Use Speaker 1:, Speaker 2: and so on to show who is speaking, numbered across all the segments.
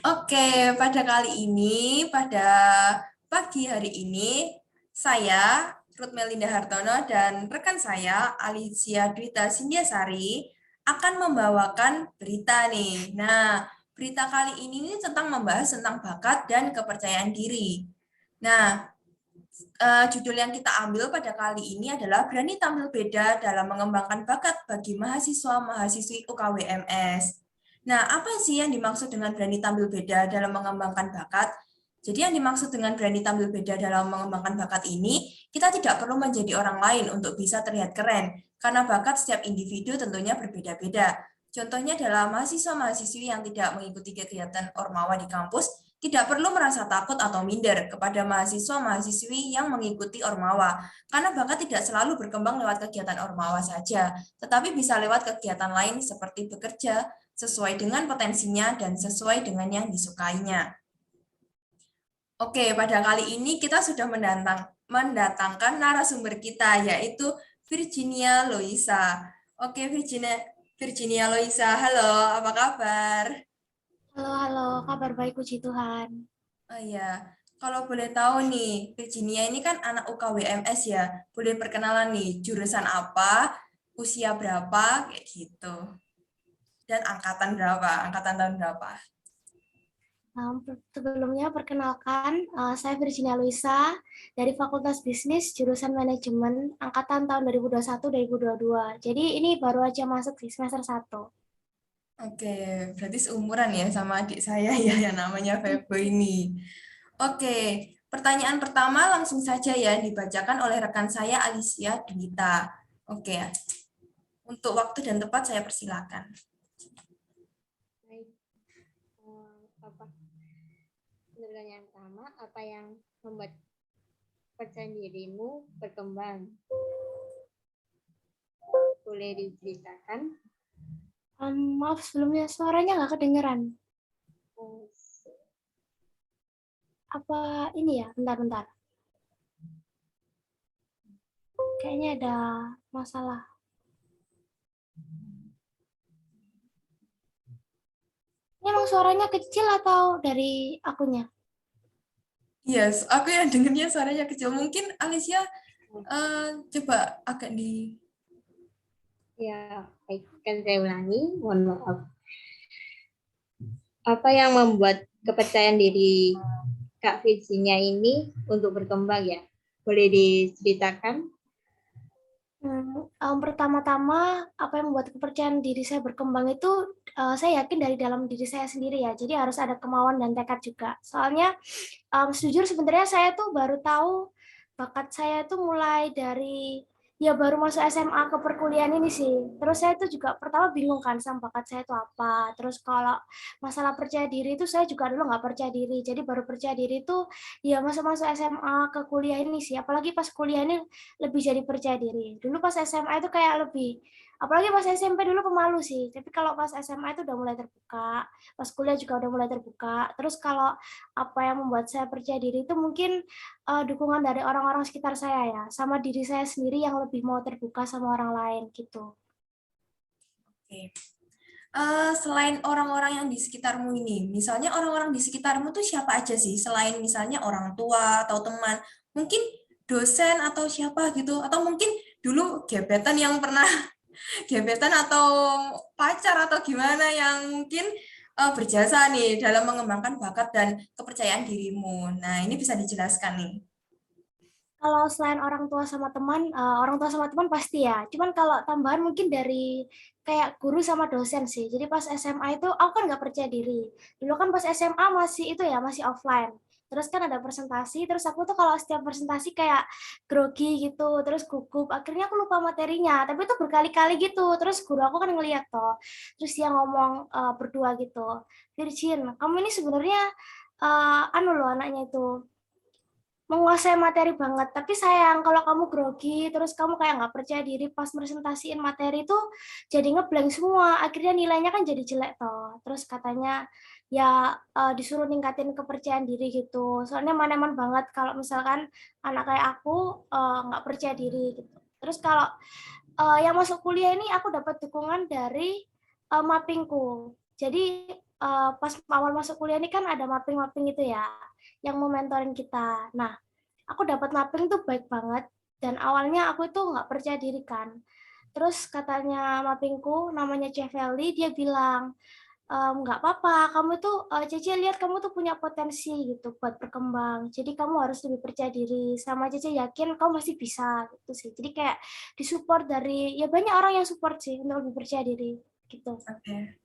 Speaker 1: Oke, pada kali ini, pada pagi hari ini, saya, Ruth Melinda Hartono, dan rekan saya, Alicia Dwita Sindiasari, akan membawakan berita nih. Nah, berita kali ini tentang membahas tentang bakat dan kepercayaan diri. Nah, judul yang kita ambil pada kali ini adalah berani tampil beda dalam mengembangkan bakat bagi mahasiswa-mahasiswi UKWMS. Nah, apa sih yang dimaksud dengan berani tampil beda dalam mengembangkan bakat? Jadi yang dimaksud dengan berani tampil beda dalam mengembangkan bakat ini, kita tidak perlu menjadi orang lain untuk bisa terlihat keren, karena bakat setiap individu tentunya berbeda-beda. Contohnya adalah mahasiswa-mahasiswi yang tidak mengikuti kegiatan Ormawa di kampus, tidak perlu merasa takut atau minder kepada mahasiswa-mahasiswi yang mengikuti Ormawa, karena bakat tidak selalu berkembang lewat kegiatan Ormawa saja, tetapi bisa lewat kegiatan lain seperti bekerja, sesuai dengan potensinya dan sesuai dengan yang disukainya. Oke, pada kali ini kita sudah mendatangkan narasumber kita, yaitu Virginia Loisa. Oke, Virginia Loisa, halo, apa kabar?
Speaker 2: Halo, halo, kabar baik puji Tuhan.
Speaker 1: Oh ya, kalau boleh tahu nih, Virginia ini kan anak UKWMS ya. Boleh perkenalan nih, jurusan apa, usia berapa, kayak gitu. Dan angkatan berapa, angkatan tahun berapa.
Speaker 2: Sebelumnya perkenalkan, saya Virginia Luisa dari Fakultas Bisnis jurusan Manajemen angkatan tahun 2021-2022. Jadi ini baru aja masuk di semester 1.
Speaker 1: Oke, berarti seumuran ya sama adik saya ya, yang namanya Febo ini. Oke, pertanyaan pertama langsung saja ya, dibacakan oleh rekan saya Alicia Dwita. Oke, untuk waktu dan tempat saya persilakan.
Speaker 3: Baik, pertanyaan pertama, apa yang membuat percaya dirimu berkembang? Boleh diceritakan?
Speaker 2: Maaf sebelumnya suaranya nggak kedengeran. Apa ini ya? Bentar-bentar. Kayaknya ada masalah. Ini emang suaranya kecil atau dari akunya?
Speaker 1: Yes, aku yang dengernya suaranya kecil. Mungkin Alicia coba agak di...
Speaker 3: Ya, baik. Kan saya ulangi, mohon maaf. Apa yang membuat kepercayaan diri Kak Virginia ini untuk berkembang ya? Boleh diceritakan?
Speaker 2: Pertama-tama apa yang membuat kepercayaan diri saya berkembang itu saya yakin dari dalam diri saya sendiri ya. Jadi harus ada kemauan dan tekad juga. Soalnya sejujur sebenarnya saya tuh baru tahu bakat saya tuh mulai dari ya baru masuk SMA ke perkuliahan ini sih. Terus saya tuh juga pertama bingung kan sama bakat saya itu apa. Terus kalau masalah percaya diri itu saya juga dulu nggak percaya diri. Jadi baru percaya diri itu ya masuk-masuk SMA ke kuliah ini sih. Apalagi pas kuliah ini lebih jadi percaya diri. Dulu pas SMA itu kayak lebih, apalagi pas SMP dulu pemalu sih. Tapi kalau pas SMA itu udah mulai terbuka, pas kuliah juga udah mulai terbuka. Terus kalau apa yang membuat saya percaya diri itu mungkin dukungan dari orang-orang sekitar saya ya, sama diri saya sendiri yang lebih mau terbuka sama orang lain gitu.
Speaker 1: Oke. Selain orang-orang yang di sekitarmu ini, misalnya orang-orang di sekitarmu tuh siapa aja sih? Selain misalnya orang tua atau teman, mungkin dosen atau siapa gitu, atau mungkin dulu gebetan yang pernah gebetan atau pacar atau gimana yang mungkin berjasa nih dalam mengembangkan bakat dan kepercayaan dirimu. Nah, ini bisa dijelaskan nih.
Speaker 2: Kalau selain orang tua sama teman pasti ya. Cuman kalau tambahan mungkin dari kayak guru sama dosen sih. Jadi pas SMA itu aku kan nggak percaya diri. Dulu kan pas SMA masih itu ya, masih offline. Terus kan ada presentasi, terus aku tuh kalau setiap presentasi kayak grogi gitu, terus gugup. Akhirnya aku lupa materinya, tapi itu berkali-kali gitu. Terus guru aku kan ngeliat toh. Terus dia ngomong berdua gitu, Virgin, kamu ini sebenarnya anu loh anaknya itu menguasai materi banget, tapi sayang kalau kamu grogi terus kamu kayak nggak percaya diri pas presentasiin materi itu jadi ngeblank semua, akhirnya nilainya kan jadi jelek toh. Terus katanya ya disuruh ningkatin kepercayaan diri gitu, soalnya maneman banget kalau misalkan anak kayak aku nggak percaya diri gitu. Terus kalau yang masuk kuliah ini aku dapat dukungan dari mappingku. Jadi pas awal masuk kuliah ini kan ada mapping-mapping itu ya, yang mau mentorin kita. Nah, aku dapat mapping tuh baik banget, dan awalnya aku tuh nggak percaya diri kan. Terus katanya mappingku, namanya Ceveli, dia bilang, nggak apa-apa, kamu tuh, Cece lihat kamu tuh punya potensi gitu buat berkembang. Jadi kamu harus lebih percaya diri. Sama Cece yakin kamu masih bisa gitu sih. Jadi kayak disupport dari, ya banyak orang yang support sih untuk lebih percaya diri gitu.
Speaker 1: Oke.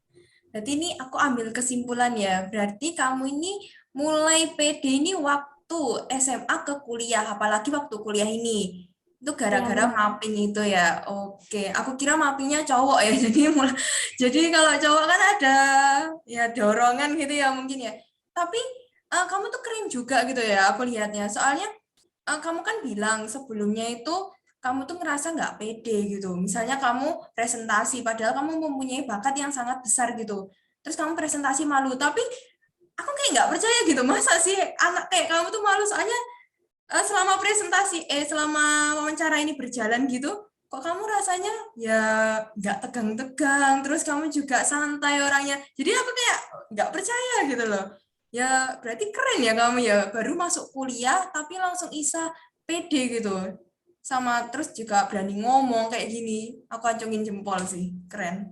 Speaker 1: Berarti ini aku ambil kesimpulan ya. Berarti kamu ini mulai PD ini waktu SMA ke kuliah, apalagi waktu kuliah ini. Itu
Speaker 2: Iya
Speaker 1: gara-gara
Speaker 2: benar.
Speaker 1: mapping itu ya. Oke, aku kira mappingnya cowok ya. Jadi kalau cowok kan ada ya dorongan gitu ya mungkin ya. Tapi kamu tuh keren juga gitu ya aku lihatnya. Soalnya kamu kan bilang sebelumnya itu kamu tuh ngerasa nggak pede gitu. Misalnya kamu presentasi, padahal kamu mempunyai bakat yang sangat besar gitu. Terus kamu presentasi malu, tapi aku kayak nggak percaya gitu. Masa sih anak kayak kamu tuh malu? Soalnya selama presentasi, selama wawancara ini berjalan gitu, kok kamu rasanya ya nggak tegang-tegang, terus kamu juga santai orangnya. Jadi aku kayak nggak percaya gitu loh. Ya berarti keren ya kamu ya, baru masuk kuliah tapi langsung bisa pede gitu. Sama terus juga berani ngomong kayak gini. Aku acungin jempol sih, keren.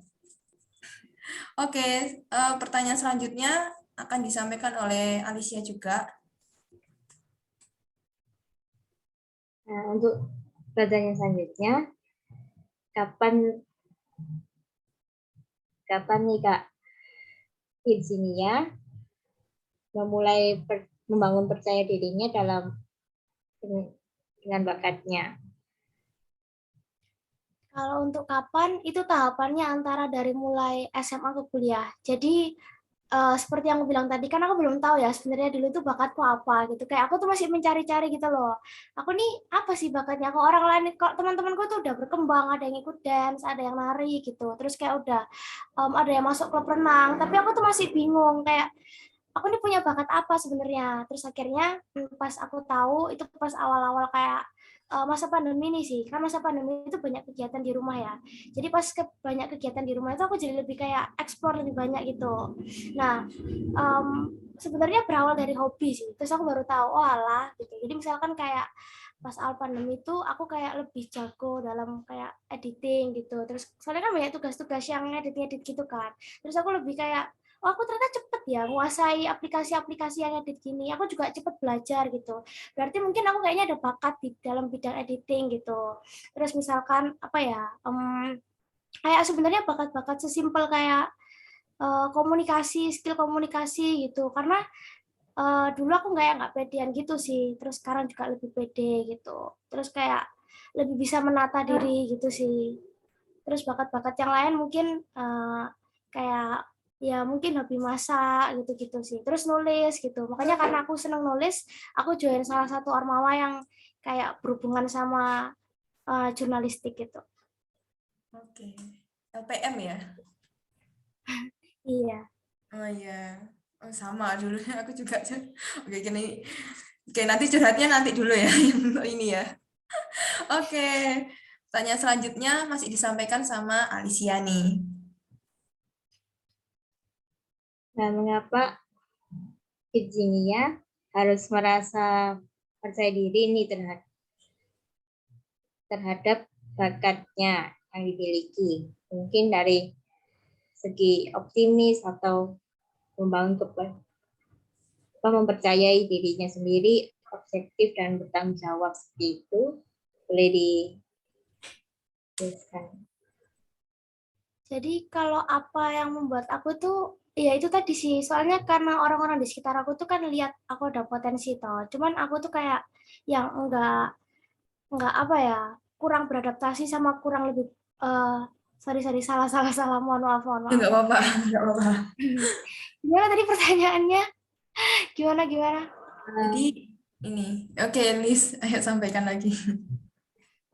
Speaker 1: Oke, pertanyaan selanjutnya akan disampaikan oleh Alicia juga.
Speaker 3: Nah, untuk pertanyaan selanjutnya, kapan kapan nih Kak Virginia memulai membangun percaya dirinya dalam dengan bakatnya?
Speaker 2: Kalau untuk kapan, itu tahapannya antara dari mulai SMA ke kuliah. Jadi seperti yang aku bilang tadi, kan aku belum tahu ya sebenarnya dulu tuh bakatku apa gitu. Kayak aku tuh masih mencari-cari gitu loh. Aku nih apa sih bakatnya? Kok orang lain, kok teman-temanku tuh udah berkembang, ada yang ikut dance, ada yang nari gitu. Terus kayak udah ada yang masuk klub renang, tapi aku tuh masih bingung kayak aku nih punya bakat apa sebenarnya. Terus akhirnya pas aku tahu itu pas awal-awal kayak masa pandemi nih sih, kan masa pandemi itu banyak kegiatan di rumah ya. Jadi pas banyak kegiatan di rumah itu aku jadi lebih kayak explore lebih banyak gitu. Nah, sebenarnya berawal dari hobi sih. Terus aku baru tahu, oh alah gitu. Jadi misalkan kayak pas awal pandemi itu aku kayak lebih jago dalam kayak editing gitu. Terus soalnya kan banyak tugas-tugas yang edit-edit gitu kan. Terus aku lebih kayak, oh aku ternyata cepet ya menguasai aplikasi-aplikasi yang edit gini. Aku juga cepet belajar gitu. Berarti mungkin aku kayaknya ada bakat di dalam bidang editing gitu. Terus misalkan apa ya, kayak sebenarnya bakat-bakat sesimpel kayak komunikasi, skill komunikasi gitu. Karena dulu aku nggak pedean gitu sih. Terus sekarang juga lebih pede gitu. Terus kayak lebih bisa menata diri gitu sih. Terus bakat-bakat yang lain mungkin kayak ya mungkin hobi masak gitu-gitu sih. Terus nulis gitu. Makanya karena aku seneng nulis, aku join salah satu ormawa yang kayak berhubungan sama jurnalistik gitu.
Speaker 1: Oke, LPM ya?
Speaker 2: Iya.
Speaker 1: Oh iya, oh, sama dulu aku juga. Oke, gini. Oke, nanti curhatnya nanti dulu ya yang untuk ini ya. Oke, pertanyaan selanjutnya masih disampaikan sama Alicia nih.
Speaker 3: Nah, mengapa Virginia harus merasa percaya diri nih terhadap bakatnya yang dimiliki? Mungkin dari segi optimis atau membangun mempercayai dirinya sendiri, objektif dan bertanggung jawab seperti itu. Boleh dituliskan.
Speaker 2: Jadi kalau apa yang membuat aku tuh ya itu tadi sih, soalnya karena orang-orang di sekitar aku tuh kan lihat aku ada potensi toh. Cuman aku tuh kayak yang enggak apa ya, kurang beradaptasi sama kurang lebih sorry salah mohon
Speaker 1: Ya,
Speaker 2: maaf.
Speaker 1: nggak apa-apa, nggak apa-apa.
Speaker 2: Gimana tadi pertanyaannya? Gimana?
Speaker 1: Jadi ini, oke, Liz, ayo sampaikan lagi.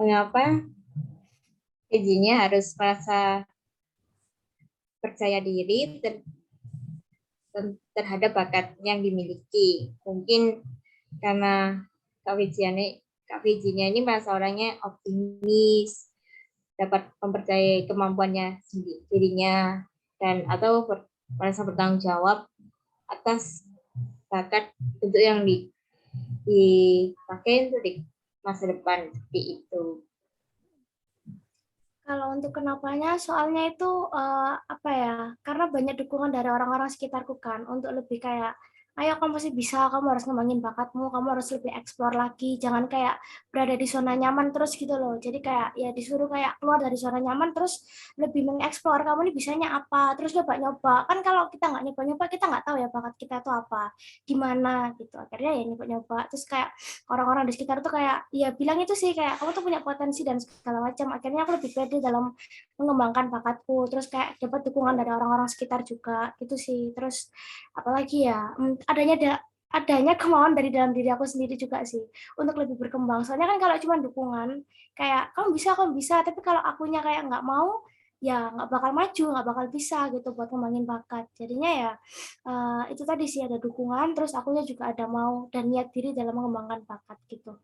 Speaker 3: Mengapa Virginia harus merasa percaya diri terhadap bakat yang dimiliki? Mungkin karena Kak Virginia ini merasa orangnya optimis, dapat mempercayai kemampuannya dirinya, dan atau merasa bertanggung jawab atas bakat untuk yang dipakai untuk di masa depan seperti itu.
Speaker 2: Kalau untuk kenapanya, soalnya itu apa ya? Karena banyak dukungan dari orang-orang sekitarku kan, untuk lebih kayak, ayo kamu pasti bisa, kamu harus ngembangin bakatmu, kamu harus lebih eksplor lagi, jangan kayak berada di zona nyaman terus gitu loh. Jadi kayak ya disuruh kayak keluar dari zona nyaman terus lebih mengeksplor kamu nih bisanya apa, terus nyoba-nyoba. Kan kalau kita nggak nyoba-nyoba, kita nggak tahu ya bakat kita itu apa, gimana gitu. Akhirnya ya nyoba-nyoba. Terus kayak orang-orang di sekitar tuh kayak ya bilang itu sih kayak kamu tuh punya potensi dan segala macam. Akhirnya aku lebih pede dalam mengembangkan bakatku, terus kayak dapat dukungan dari orang-orang sekitar juga gitu sih. Terus apalagi ya adanya kemauan dari dalam diri aku sendiri juga sih untuk lebih berkembang. Soalnya kan kalau cuma dukungan kayak kamu bisa, tapi kalau akunya kayak nggak mau ya nggak bakal maju, nggak bakal bisa gitu buat ngembangin bakat. Jadinya ya itu tadi sih ada dukungan, terus akunya juga ada mau dan niat diri dalam mengembangkan bakat gitu.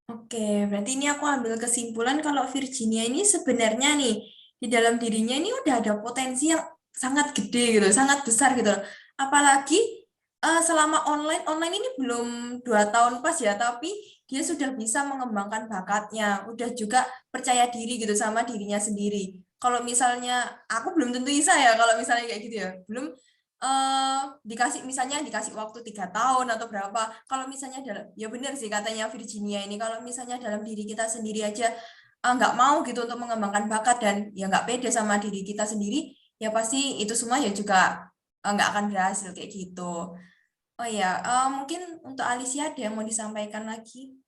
Speaker 1: Oke, berarti ini aku ambil kesimpulan kalau Virginia ini sebenarnya nih di dalam dirinya ini udah ada potensi yang sangat gede gitu, sangat besar gitu. Apalagi selama online ini belum 2 tahun pas ya, tapi dia sudah bisa mengembangkan bakatnya, udah juga percaya diri gitu sama dirinya sendiri. Kalau misalnya aku belum tentu bisa ya, kalau misalnya kayak gitu ya, belum dikasih waktu 3 tahun atau berapa. Kalau misalnya ya benar sih katanya Virginia ini, kalau misalnya dalam diri kita sendiri aja nggak mau gitu untuk mengembangkan bakat dan ya nggak pede sama diri kita sendiri, ya pasti itu semua ya juga nggak akan berhasil kayak gitu. Oh ya, mungkin untuk Alicia ada yang mau disampaikan lagi?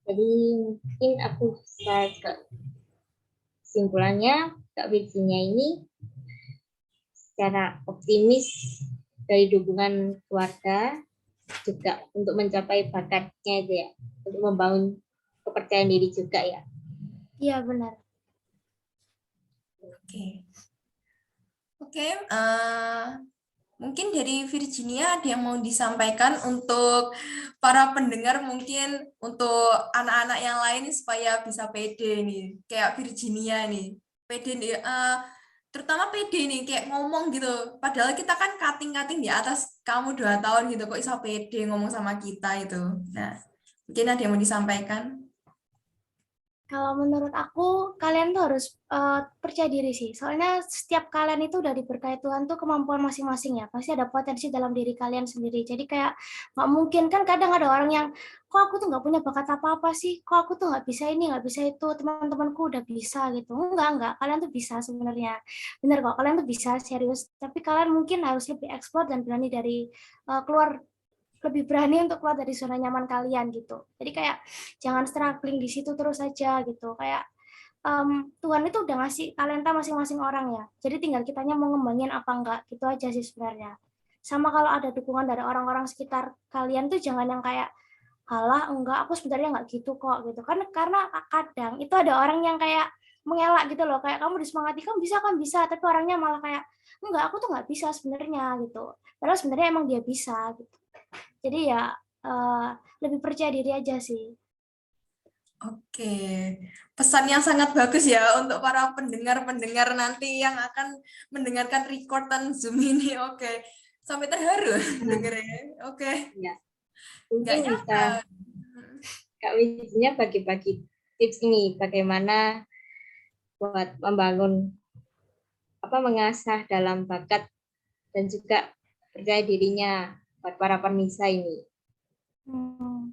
Speaker 3: Jadi mungkin aku bisa kesimpulannya Kak Virginia ini secara optimis dari dukungan keluarga juga untuk mencapai bakatnya itu ya, untuk membangun kepercayaan diri juga ya.
Speaker 2: Iya benar.
Speaker 1: Oke. Oke, mungkin dari Virginia ada yang mau disampaikan untuk para pendengar, mungkin untuk anak-anak yang lain supaya bisa pede nih, kayak Virginia nih, pede nih, terutama pede nih, kayak ngomong gitu. Padahal kita kan cutting-cutting di atas kamu 2 tahun gitu, kok bisa pede ngomong sama kita itu. Nah, mungkin ada yang mau disampaikan?
Speaker 2: Kalau menurut aku, kalian tuh harus percaya diri sih. Soalnya setiap kalian itu udah diberkahi Tuhan tuh kemampuan masing-masing ya. Pasti ada potensi dalam diri kalian sendiri. Jadi kayak nggak mungkin kan kadang ada orang yang, kok aku tuh nggak punya bakat apa-apa sih? Kok aku tuh nggak bisa ini, nggak bisa itu. Teman-temanku udah bisa gitu. Enggak. Kalian tuh bisa sebenarnya. Bener kok, kalian tuh bisa serius. Tapi kalian mungkin harus lebih eksplor dan berani dari keluar lebih berani untuk keluar dari zona nyaman kalian gitu. Jadi kayak jangan struggling di situ terus aja gitu. Kayak Tuhan itu udah ngasih talenta masing-masing orang ya. Jadi tinggal kitanya mau ngembangin apa enggak gitu aja sih sebenarnya. Sama kalau ada dukungan dari orang-orang sekitar kalian tuh jangan yang kayak halah enggak aku sebenarnya enggak gitu kok gitu. Kan karena kadang itu ada orang yang kayak mengelak gitu loh, kayak kamu disemangati kamu bisa, tapi orangnya malah kayak enggak aku tuh enggak bisa sebenarnya gitu. Padahal sebenarnya emang dia bisa gitu. Jadi ya lebih percaya diri aja sih.
Speaker 1: Oke, pesan yang sangat bagus ya untuk para pendengar-pendengar nanti yang akan mendengarkan recordan Zoom ini. Oke, sampai terharu dengernya. Oke,
Speaker 3: Ya,
Speaker 1: nggak
Speaker 3: mungkin
Speaker 1: nyangka.
Speaker 3: bisa Kak Virginia bagi-bagi tips ini bagaimana buat membangun mengasah dalam bakat dan juga percaya dirinya buat para pemirsa ini.
Speaker 2: Hmm.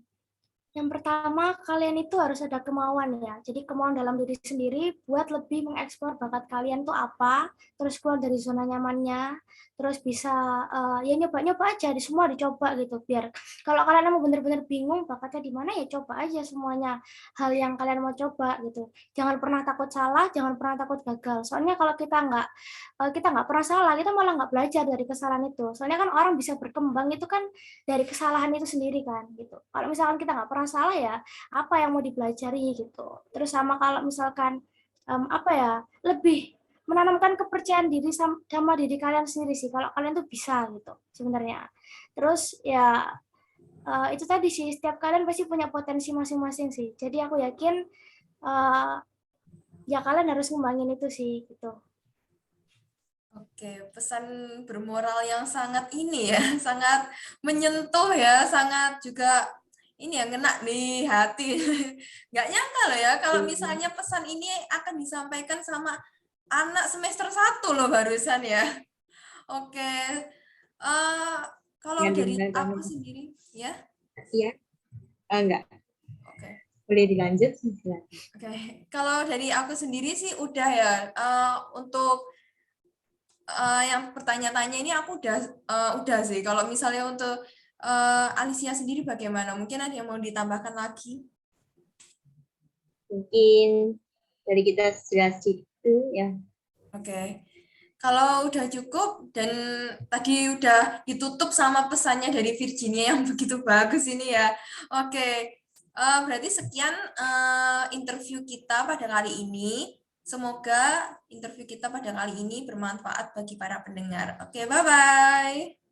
Speaker 2: Yang pertama, kalian itu harus ada kemauan ya. Jadi kemauan dalam diri sendiri buat lebih mengeksplor bakat kalian tuh apa, terus keluar dari zona nyamannya, terus bisa ya nyoba-nyoba aja, di semua dicoba gitu. Biar kalau kalian mau bener-bener bingung bakatnya di mana ya coba aja semuanya hal yang kalian mau coba gitu. Jangan pernah takut salah, jangan pernah takut gagal. Soalnya kalau kita nggak pernah salah, kita malah nggak belajar dari kesalahan itu. Soalnya kan orang bisa berkembang itu kan dari kesalahan itu sendiri kan gitu. Kalau misalkan kita nggak pernah salah ya apa yang mau dipelajari gitu. Terus sama kalau misalkan apa ya lebih menanamkan kepercayaan diri sama diri kalian sendiri sih. Kalau kalian tuh bisa gitu sebenarnya. Terus ya itu tadi sih setiap kalian pasti punya potensi masing-masing sih. Jadi aku yakin ya kalian harus ngembangin itu sih gitu.
Speaker 1: Oke, pesan bermoral yang sangat ini ya, sangat menyentuh ya, sangat juga ini ya, ngena di hati. Nggak nyangka loh ya, kalau misalnya pesan ini akan disampaikan sama anak semester 1 loh barusan ya. Oke, kalau
Speaker 3: Yang
Speaker 1: dari
Speaker 3: benar
Speaker 1: aku
Speaker 3: banget.
Speaker 1: sendiri, ya,
Speaker 3: Iya, enggak.
Speaker 1: oke.
Speaker 3: Boleh dilanjut, silakan.
Speaker 1: Oke, kalau dari aku sendiri sih udah ya, untuk yang bertanya-tanya ini aku udah sih. Kalau misalnya untuk Alicia sendiri bagaimana? Mungkin ada yang mau ditambahkan lagi?
Speaker 3: Mungkin dari kita jelas itu ya.
Speaker 1: Oke. Kalau udah cukup dan tadi udah ditutup sama pesannya dari Virginia yang begitu bagus ini ya. Oke. Berarti sekian interview kita pada kali ini. Semoga interview kita pada kali ini bermanfaat bagi para pendengar. Oke, bye-bye.